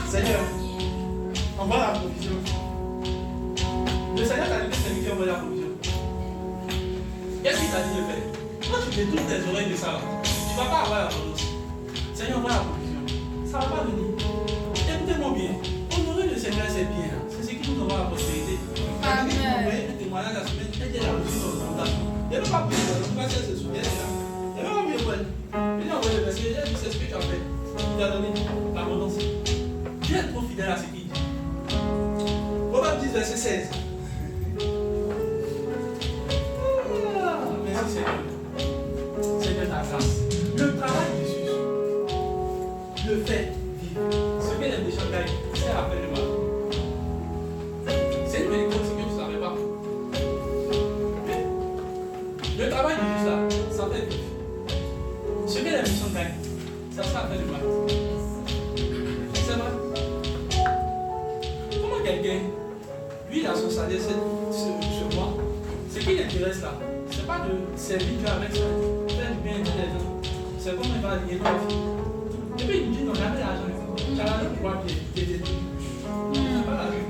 Seigneur, envoie la provision. Le Seigneur t'a dit que c'est lui qui envoie la provision. Qu'est-ce qu'il t'a dit de faire? Quand tu détournes tes oreilles de ça, tu ne vas pas avoir la provision. Seigneur, envoie la provision. Ça ne va pas venir. Écoutez-moi bien. Honorer le Seigneur, c'est bien. C'est ce qui nous donne la prospérité. Amen. Un témoignage la semaine, elle était la provision dans le fondation. Il n'y avait pas besoin de faire ça, elle se souvient déjà. Il n'y avait pas besoin de faire. Il a envoyé le verset, il a dit c'est ce que tu as fait. Il t'a donné l'abondance. Dieu est trop fidèle à ce qu'il dit. Proverbe 10, verset 16. Merci Seigneur. Seigneur ta grâce. Le travail du sus le fait vivre. Ce que les méchants gagnent, c'est après le mal. C'est une vérité aussi que tu ne savais pas. Le travail du sus là, ça fait vivre. Ce que les méchants gagnent, ça sera après le mal. C'est vrai. Comment quelqu'un, lui il a son salaire ce mois, ce qui l'intéresse là, c'est pas de servir Dieu avec ça, faire du bien à les gens. C'est comment il va gagner la vie. Et puis il nous dit non, j'avais l'argent. Tu as l'argent pour voir qui est tout. C'est pas l'argent.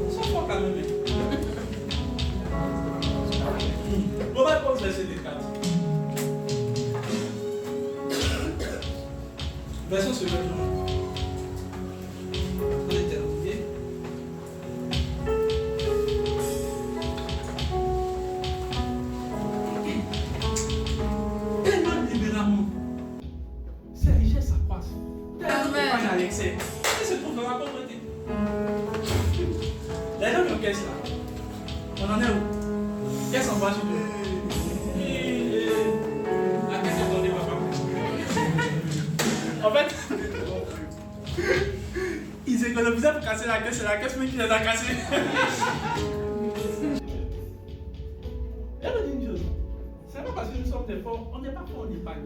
C'est fort quand même. On va prendre verset 4. Version seconde. On est terminé. Tellement libéralement, ces richesses s'accroissent. Tellement pas à l'excès. Et c'est pour faire la pauvreté. Les gens qui ont caisse là, on en est où? Caisse en bas sur deux. La caisse est donnée, papa. En fait, ils économisaient pour casser la caisse, c'est la caisse même qui les a cassés. Elle me dit une chose, c'est pas parce que nous sommes des forts, on n'est pas fort en épargne.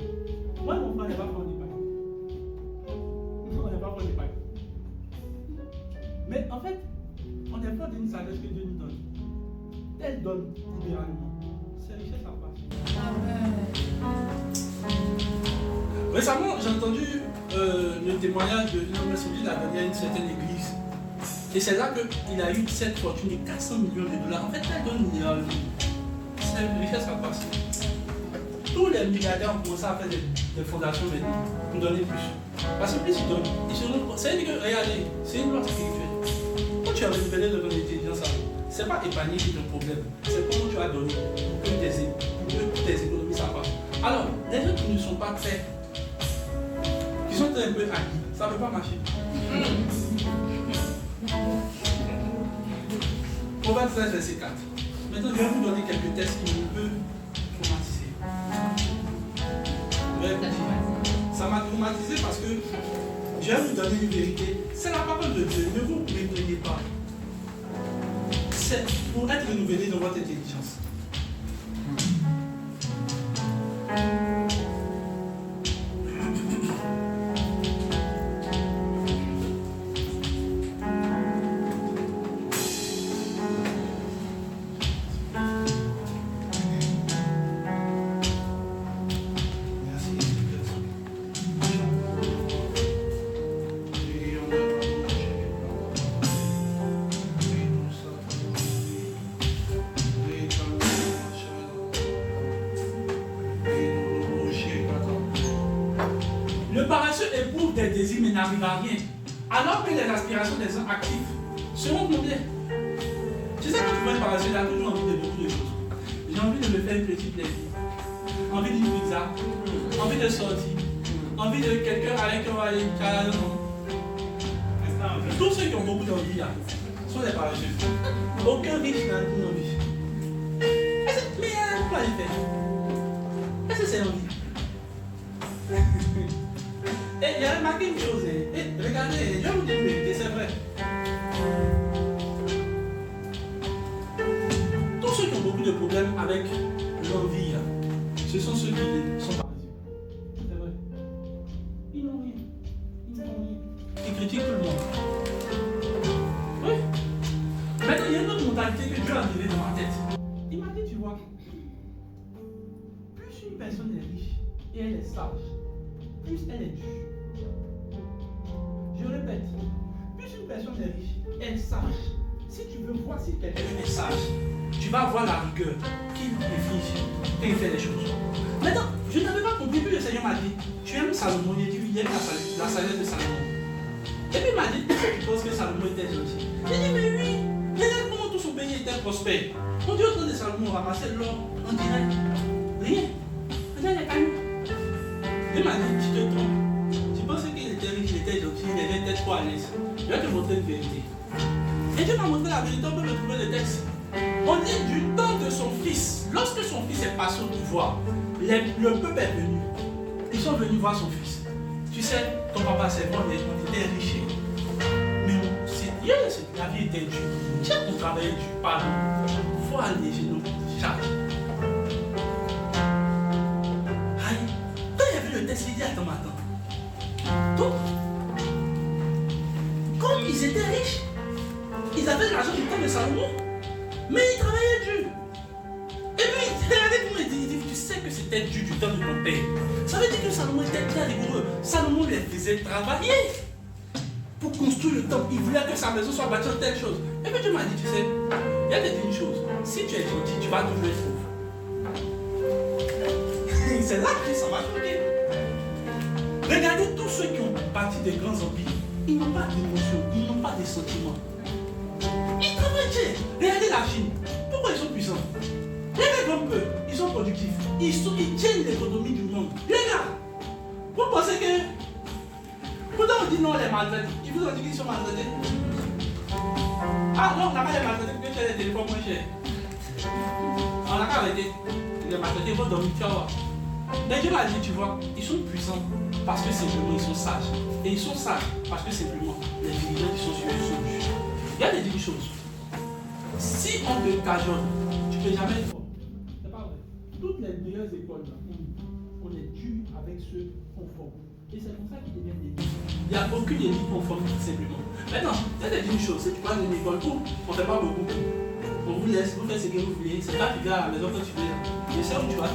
Moi et mon frère, on n'est pas fort en épargne. On n'est pas fort en épargne. Mais en fait, on est fort d'une sagesse que Dieu nous donne. Elle donne libéralement. C'est richesse à part. Récemment, j'ai entendu le témoignage d'un homme qui a donné à une certaine église. Et c'est là qu'il a eu cette fortune de 400 millions de dollars. En fait, elle donne c'est une richesse à passer. Tous les milliardaires ont commencé à faire des fondations maintenant pour donner plus. Parce que plus ils donnent, c'est-à-dire que, regardez, c'est une loi spirituelle. Quand tu as révélé de ton intelligence, c'est pas épargner qui est le problème. C'est comment tu as donné pour que tes économies ça passe. Alors, les gens qui ne sont pas prêts, qui sont un peu acquis, ça ne peut pas marcher. Proverbe 13, verset 4. Maintenant, je vais vous donner quelques tests qui me peuvent traumatiser. Ça m'a traumatisé parce que je vais vous donner une vérité. C'est la parole de Dieu. Ne vous méprenez pas. C'est pour être renouvelé dans votre intelligence. Le paresseux éprouve des désirs mais n'arrive à rien, alors que les aspirations des gens actifs seront comblées. Tu sais, quand tu vois un paresseux, il a toujours envie de beaucoup de choses. J'ai envie de me faire une petite plaisir, envie d'une pizza, envie de sortir, envie de quelqu'un avec qui on va aller à la maison. Tous ceux qui ont beaucoup d'envie là sont des paresseux. Aucun riche n'a une envie. Mais pourquoi il fait? Est-ce que c'est envie? Et il y a remarqué une chose, regardez, je vous dis une vérité, c'est vrai. Tous ceux qui ont beaucoup de problèmes avec l'envie, ce sont ceux qui sont paresseux. C'est vrai. Ils n'ont rien. Ils critiquent tout le monde. Oui. Maintenant, il y a une autre mentalité que Dieu a donnée dans ma tête. Il m'a dit, tu vois, plus une personne est riche et elle est sage, plus elle est dure. une personne est riche, elle sache. Si tu veux voir si quelqu'un est sage, tu vas avoir la rigueur qu'il réfléchit quand il fait les choses. Maintenant, je n'avais pas compris, puis le Seigneur m'a dit, tu aimes Salomon, il dit, il aime la sagesse de Salomon. Et puis il m'a dit, tu penses que Salomon était gentil? J'ai dit, mais oui, regarde comment tout son pays était prospère. On dit au temps de Salomon, ramasser l'or en direct. Rien. Regarde les cailloux. Il m'a dit, tu te trompes. Tu pensais qu'il était riche, il était gentil, il était peut-être trop à l'aise. Je vais te montrer une vérité. Et Dieu m'a montré la vérité, on peut me trouver le texte. On dit du temps de son fils, lorsque son fils est passé au pouvoir, le peuple est venu. Ils sont venus voir son fils. Tu sais, ton papa c'est bon, on était riche. Mais la vie était dure. Tiens, on travaillait dur, pardon. Il faut alléger nos charges. Aïe, quand il y avait le texte, il dit attends. Donc, comme ils étaient riches, ils avaient l'argent du temps de Salomon, mais ils travaillaient dur. Et puis, regardez comment il dit, tu sais que c'était dur du temps de mon père. Ça veut dire que Salomon était très rigoureux. Salomon les faisait travailler pour construire le temple. Il voulait que sa maison soit bâtie en telle chose. Et puis Dieu m'a dit, tu sais, il y a te dire une chose, si tu es gentil, tu vas toujours être pauvre. C'est là que ça va choquer. Regardez tous ceux qui ont bâti des grands empires. Ils n'ont pas d'émotion, ils n'ont pas de sentiments. Ils travaillent. Regardez la Chine. Pourquoi ils sont puissants? Regardez comme eux, ils sont productifs. Ils tiennent l'économie du monde. Regarde. Vous pensez que... Pourtant on dit non, les maltraités. Ils vous ont dit qu'ils sont maltraités. Ah non, on n'a pas les maltraités parce que tu as des téléphones moins chers. On n'a qu'à arrêter. Les maltraités vont dormir, tu vas voir. Mais Dieu m'a dit, tu vois, ils sont puissants parce que simplement ils sont sages. Et ils sont sages parce que simplement les dirigeants qui sont sur eux sont justes. Il y a des une chose. Si on te cajole, tu ne peux jamais être fort. C'est pas vrai. Toutes les meilleures écoles, on est dur avec ceux qu'on forme. Et c'est comme ça qu'ils deviennent des élite. Il n'y a aucune élite qu'on forme simplement. Maintenant, il y a une chose. Si tu prends une école où on ne fait pas beaucoup, on vous laisse, vous faites ce que vous voulez. C'est pas égal à la maison quand tu veux. Et c'est où tu vas.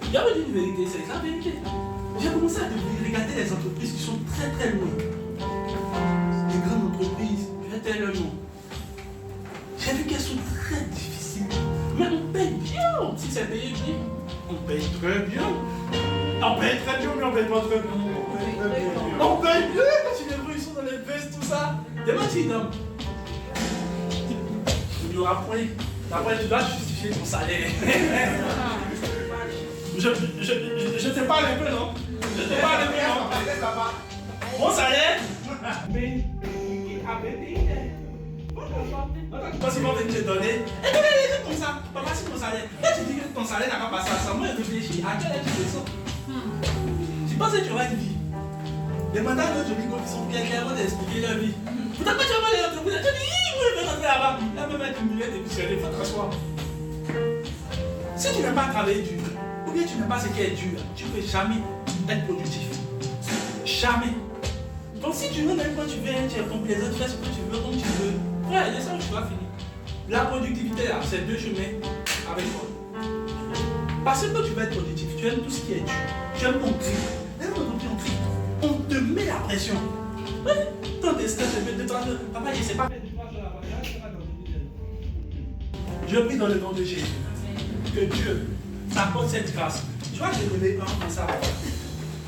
Il y a une vérité, c'est la vérité. J'ai commencé à regarder les entreprises qui sont très très loin. Les grandes entreprises, je vais taire leur nom. J'ai vu qu'elles sont très difficiles. Mais on paye bien. Si c'est payé bien, on paye très bien. On paye très bien, mais on paye pas très bien. On paye bien quand tu les vois, ils sont dans les vestes, tout ça. Demande-tu, non. Il n'y aura point. Après, tu dois justifier ton salaire. Je te parle un peu, non? Je te parle un peu, non? Mon salaire? Mais, tu penses qu'ils vont venir te donner? Et tu vas les dire comme ça. Papa, c'est mon salaire. Quand tu dis que ton salaire n'a pas passé à ça, moi je réfléchis. À quel âge tu descends? Tu penses que tu auras une vie? Les mandats de Johnny Go qui sont bien clairs, on va t'expliquer leur vie. Pourtant, quand tu vas voir les entreprises, tu dis, oui, je vais rentrer là-bas. Là, même avec une millette de puissances, il faut t'asseoir. Si tu n'aimes pas travailler dur, ou bien tu n'aimes pas ce qui est dur, tu ne peux jamais être productif. Jamais. Donc si tu veux, même quand tu viens, tu es complaisant, tu fais ce que tu veux, comme tu veux. Ouais, c'est ça où tu vas finir. La productivité là, c'est deux chemins avec toi. Parce que quand tu veux être productif, tu aimes tout ce qui est dur. Tu aimes ton cri. Même quand on crie, on te met la pression. Ouais. Ton destin, je vais te dire, papa, je ne sais pas faire du courage sur la voiture, je ne sais pas dans une vidéo. Je prie dans le nom de Jésus que Dieu t'apporte cette grâce. Tu vas te lever comme ça.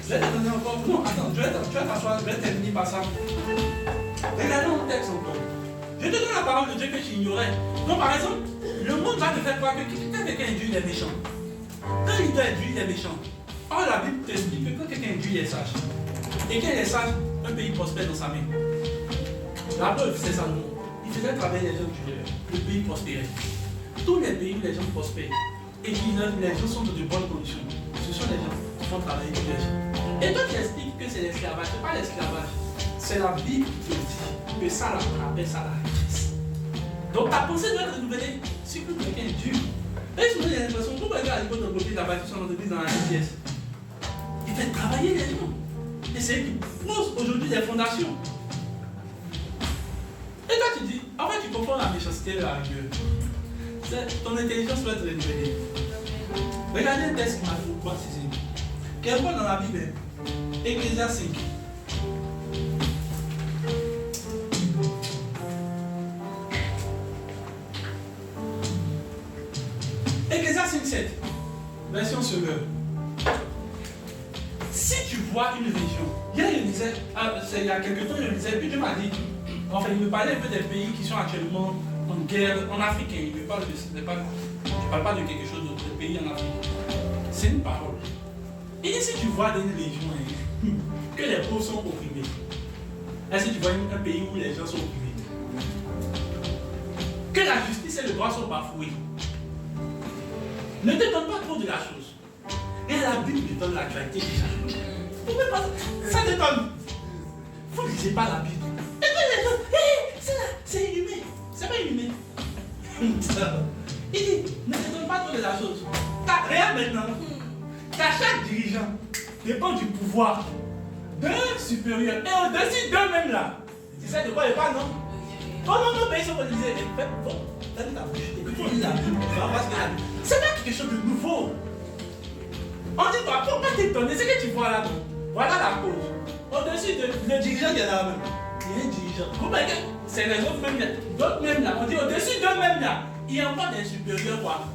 Je vais te donner encore. Non, attends, tu vas t'asseoir, je vais terminer par ça. Regardons mon texte encore. Je te donne la parole de Dieu que tu ignorais. Donc, par exemple, le monde va te faire croire que quand quelqu'un est dur, il est méchant. Quand il doit être dur, il est méchant. Or, la Bible t'explique que quand quelqu'un est dur, il est sage. Et quand il est sage, un pays prospère dans sa main. La preuve, c'est Salomon. Il faisait travailler les gens du le pays prospérait. Tous les pays où les gens prospèrent et qui les gens sont dans de bonnes conditions, ce sont les gens qui font travailler tous les gens. Et toi, tu expliques que c'est l'esclavage. Ce n'est pas l'esclavage. C'est la Bible qui dit que ça appelle ça la richesse. Donc ta pensée doit être renouvelée si quelqu'un est dur. Et souvent, il y a l'impression que pourquoi il va à l'école d'entreprise, la bâtisse son entreprise dans la pièce. Il fait travailler les gens. Et c'est eux qui posent aujourd'hui les fondations. Et toi, tu dis, en fait, tu comprends la méchanceté de la rigueur. Ton intelligence doit être renouvelée. Regardez un texte qui m'a fait beaucoup préciser. Quelque part dans la Bible, Ecclésiaste 5. 17, version semeur. Si tu vois une région, hier je disais, il y a quelques temps je disais, puis Dieu m'a dit, enfin il me parlait un peu des pays qui sont actuellement en guerre, en Afrique, il ne parle je ne parle pas de quelque chose d'autre, des pays en Afrique. C'est une parole. Et si tu vois dans une région que les pauvres sont opprimés, est-ce que tu vois un pays où les gens sont opprimés? Que la justice et le droit sont bafoués. Ne te donne pas trop de la chose. Et la Bible te donne l'actualité déjà. Ça t'étonne. Vous ne lisez pas la Bible. Et puis les gens, c'est inhumain. C'est pas inhumain. Il dit, ne te donne pas trop de la chose. Regarde maintenant. Car chaque dirigeant dépend du pouvoir d'un supérieur. Et au-dessus d'eux-mêmes là. Tu sais de quoi il parle, non? Oh non, non, mais ils sont organisés. Bon, t'as dit ta bouche. Écoute, on lit la Bible. Tu vas voir ce qu'il y a. C'est pas quelque chose de nouveau. On dit, toi, pourquoi t'étonner? C'est que tu vois là, non? Voilà la cause. Au-dessus de le dirigeant qui est là même. Il y a un dirigeant. Vous voyez que c'est les autres même là. D'autres même là. On dit, au-dessus d'eux même là. Il y a encore des supérieurs, quoi.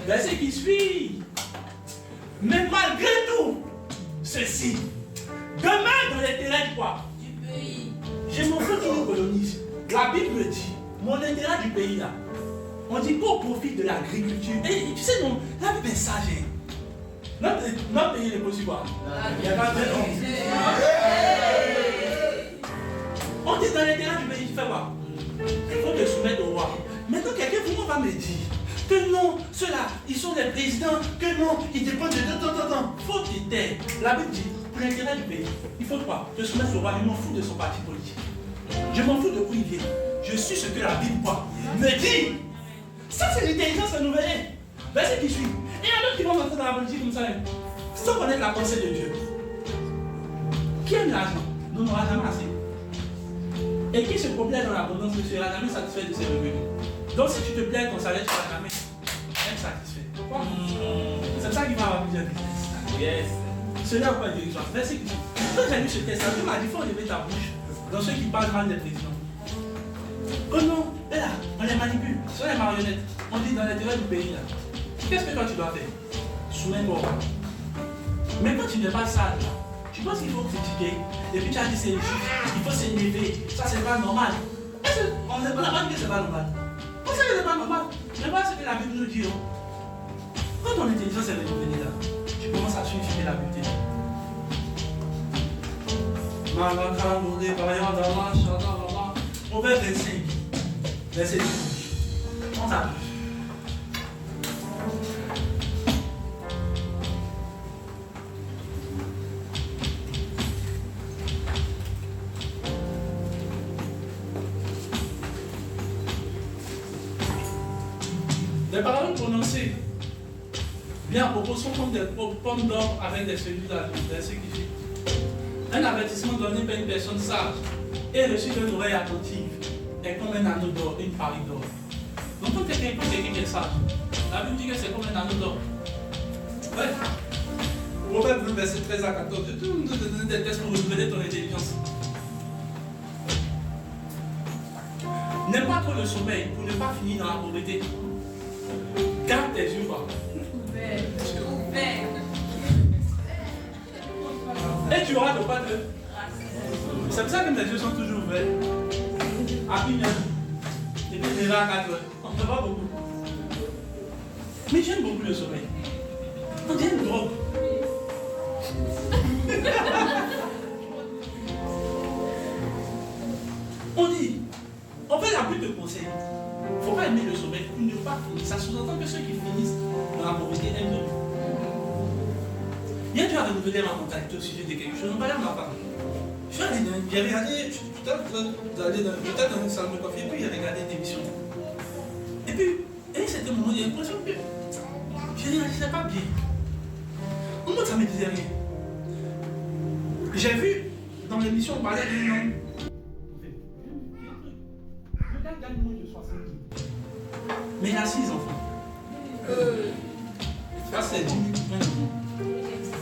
Verset qui suit. Mais malgré tout, ceci, demain dans les terrains du quoi? Du pays. Je m'en fous qui nous colonise. La Bible dit, mon intérêt du pays là, on dit qu'au profit de l'agriculture. Et tu sais, non, la Bible est sage. Notre pays est possible. Il y a pas de on dit dans l'intérêt du pays, tu fais quoi? Il faut te soumettre au roi. Maintenant, quelqu'un va me dire que non, ceux-là, ils sont des présidents, que non, ils dépendent de temps. Faut te taire. La Bible dit, pour l'intérêt du pays, il faut quoi? Te soumettre au roi. Je m'en fous de son parti politique. Je m'en fous de où il vient. Je suis ce que la Bible quoi me dit. Ça, c'est l'intelligence renouvelée. Verset qui suit. Et il y a d'autres qui vont rentrer dans la politique comme ça, sans connaître la pensée de Dieu. Qui aime l'argent n'aura jamais assez. Et qui se complaît dans l'abondance ne sera jamais satisfait de ses revenus. Donc si tu te plais ton salaire, tu ne seras jamais être satisfait. Pourquoi? C'est ça qui va avoir plusieurs business. Yes. Cela va pas dire ça. Verset qui suit. Quand j'ai lu ce texte, Dieu m'a dit, il faut enlever ta bouche dans ceux qui parlent mal des présidents. Oh non, là, on les manipule. Ce sont les marionnettes. On dit dans l'intérêt du pays là. Qu'est-ce que toi tu dois faire? Soumets-moi. Mais quand tu n'es pas sage, tu penses qu'il faut critiquer. Et puis tu as dit c'est injuste, il faut s'élever. Ça c'est pas normal. On n'a pas dit que c'est pas normal. On sait que c'est pas normal. Mais voilà ce que la Bible nous dit. Quand ton intelligence est renouvelée là, tu commences à suivre la beauté. On va 25. Verset 12. On s'appuie. Les paroles prononcées bien propos sont comme des pommes d'or avec des feuilles d'argent. Verset qui suit. Un avertissement donné par une personne sage et reçu d'une oreille attentive est comme un anneau d'or, une parure d'or. Donc quand quelqu'un écoute quelqu'un qui est sage, la Bible dit que c'est comme un anneau d'or. Ouais. Proverbe 2, verset 13 à 14. Je te donne des tests pour renouveler ton intelligence. N'aime pas trop le sommeil pour ne pas finir dans la pauvreté. Garde tes yeux quoi. Et tu auras de quoi te. C'est pour ça que mes yeux sont toujours ouverts. À minuit. Et puis déjà à 4 heures. On ne fait pas beaucoup. Mais j'aime beaucoup le sommeil. On dirait une drogue. On dit, en fait la Bible te conseille. Il ne faut pas aimer le sommeil pour ne pas finir. Ça sous-entend que ceux qui finissent dans la pauvreté aiment Dieu. Hier, tu as renouvelé ma mentalité au sujet de quelque chose. On parlait à ma femme. J'ai regardé, peut-être dans une salle de coiffure, puis j'ai regardé une émission. Et puis, c'était un moment, j'ai l'impression que je ne réalisais pas bien. Au moins, ça ne me disait rien. J'ai vu dans l'émission, on parlait d'un homme. Le gars gagne moins de 60 000. Mais il a 6 enfants. Ça, c'est 10 000, 20 000.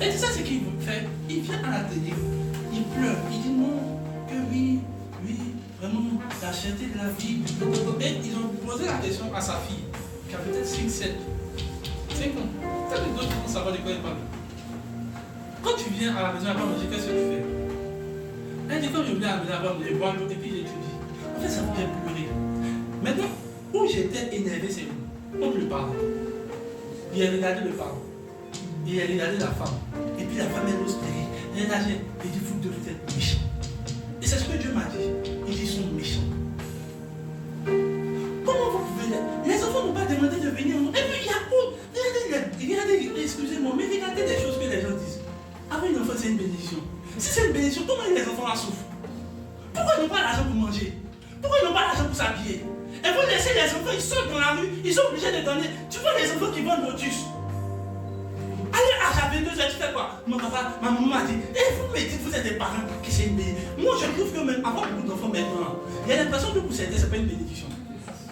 Et ça, c'est qu'il fait. Il vient à la télé, il pleure, il dit non, que oui, vraiment, la cherté de la vie. Et ils ont posé la question à sa fille, qui a peut-être 5, 7, C'est con. Ça veut dire qu'il faut savoir de quoi il parle. Quand tu viens à la maison avant manger, qu'est-ce que tu fais? Elle dit quand je viens à la maison avant manger, boire l'eau et puis j'étudie. En fait, ça me fait pleurer. Maintenant, où j'étais énervé, c'est contre le parent. Il a regardé le parent. Il a regardé la femme. Et puis la femme, elle ose pleurer. Elle a dit, vous devez être méchants. Et c'est ce que Dieu m'a dit. Il dit, ils sont méchants. Comment vous pouvez les enfants n'ont pas demandé de venir. Et puis il y a regardez, excusez-moi, mais regardez les choses que les gens disent. Avoir une enfant, c'est une bénédiction. Si c'est une bénédiction, comment les enfants la souffrent? Pourquoi ils n'ont pas l'argent pour manger? Pourquoi ils n'ont pas l'argent pour s'habiller? Et vous laissez les enfants, ils sortent dans la rue, ils sont obligés de donner. Tu vois les enfants qui vendent lotus. Allez, j'avais 2 ans, tu fais quoi? Mon papa, ma maman m'a dit, et vous me dites, vous êtes des parents qui c'est une bénédiction. Moi, je trouve que même avoir beaucoup d'enfants maintenant, il y a l'impression que pour certains, ce n'est pas une bénédiction.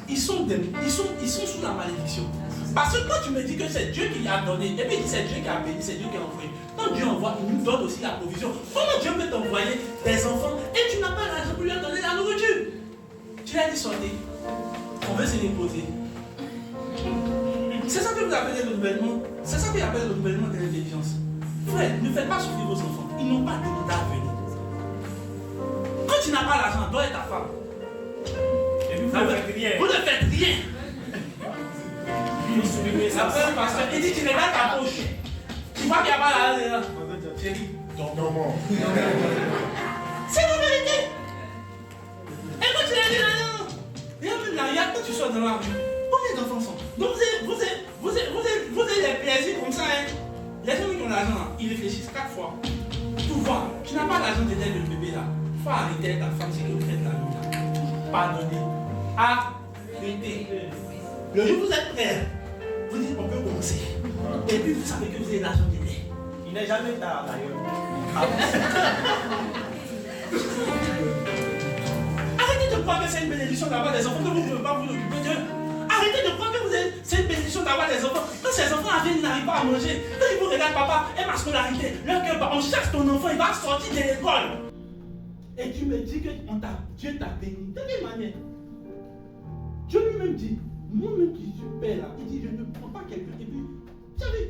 Ils sont sous la malédiction. Parce que quand tu me dis que c'est Dieu qui a donné, et puis il dit c'est Dieu qui a béni, c'est Dieu qui a envoyé. Quand Dieu envoie, il nous donne aussi la provision. Comment Dieu peut t'envoyer des enfants et tu n'as pas l'argent pour leur donner la nourriture? Tu l'as dit sortir. On veut se reposer. C'est ça que vous appelez le renouvellement. C'est ça qu'il appelle le renouvellement de l'intelligence. Frère, ne faites pas souffrir vos enfants. Ils n'ont pas demandé à venir. Quand tu n'as pas l'argent, toi et ta femme. Et puis vous ne faites rien. Vous ne faites rien. Après, le pasteur, il dit tu regardes ta poche. Tu vois qu'il n'y a pas l'argent. Chérie, non. C'est la vérité. Et quand tu l'as dit là, regarde quand tu sors dans la rue. Combien d'enfants sont? Donc vous avez des plaisirs comme ça. Hein? Les gens qui ont l'argent, ils réfléchissent 4 fois. Pour voir, tu n'as pas l'argent d'aider le bébé là. Il faut arrêter ta femme, c'est que vous faites la nuit là. Pardonnez. Arrêtez. Le jour où vous êtes prêts, vous dites on peut commencer. Et puis vous savez que vous avez l'argent d'aider. Il n'est jamais tard d'ailleurs. Arrêtez de croire que c'est une bénédiction d'avoir des enfants, que vous ne pouvez pas vous occuper d'eux. Arrêtez de croire que c'est une bénédiction d'avoir des enfants. Quand ces enfants ils n'arrivent pas à manger, quand ils vous regardent papa et ma scolarité, leur cœur bat, on cherche ton enfant, il va sortir de l'école. Et tu me dis que Dieu t'a béni. De quelle manière? Dieu lui-même dit, moi-même qui suis père là, il dit je ne prends pas quelqu'un. Et puis,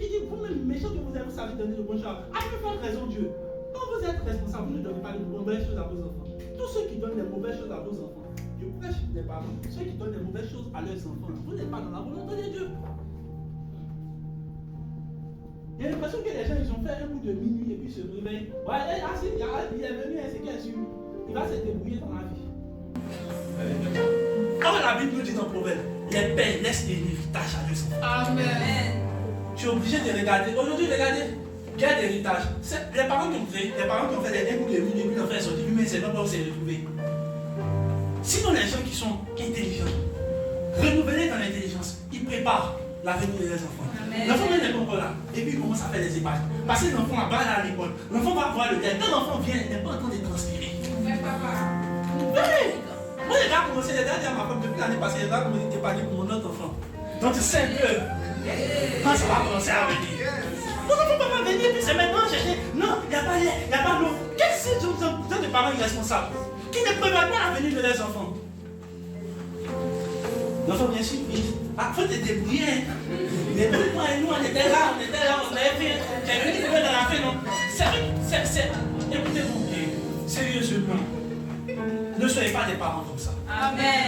il dit vous-même méchant que vous avez, vous savez donner le bon genre. À me faire raison Dieu. Quand vous êtes responsable, vous ne donnez pas de mauvaises choses à vos enfants. Tous ceux qui donnent des mauvaises choses à vos enfants, je prêche des parents, ceux qui donnent des mauvaises choses à leurs enfants, vous n'êtes pas dans la volonté de Dieu. Il y a l'impression que les gens ils ont fait un coup de minuit et puis se réveillent. Ouais, il est venu, c'est qu'il est il va se débrouiller dans la vie. Quand la Bible nous dit dans Proverbe, les pères laissent l'héritage à leurs enfants. Amen. Tu es obligé de regarder. Aujourd'hui, regardez. Quel héritage? Les parents qui ont fait, des coups de minuit, ils ont fait sortir, mais c'est pas pour se retrouver. Sinon, les gens qui sont intelligents, renouvelés dans l'intelligence, ils préparent l'avenir de leurs enfants. L'enfant n'est pas encore là. Et puis il commence à faire des épages. Parce que l'enfant va aller à l'école. L'enfant va voir le terrain. Quand l'enfant vient, il n'est pas en train de transpirer. Oui. Moi, les gars commencé, les gars disent à ma femme depuis l'année passée, les gars commencé à épargner pour mon autre enfant. Donc tu sais que quand ça va commencer à venir. Mon enfant ne peut pas venir, puis c'est maintenant chercher. Non, il n'y a pas l'air, il n'y a pas l'eau. Quels sont de parents irresponsables qui ne prévoient pas l'avenir de leurs enfants? L'enfant vient surprise. Ah, faut te débrouiller. Débrouille-moi et nous, on était là, on avait fait. J'ai venu trouver dans la fin, non? Écoutez-moi, sérieusement, ne soyez pas des parents comme ça. Amen.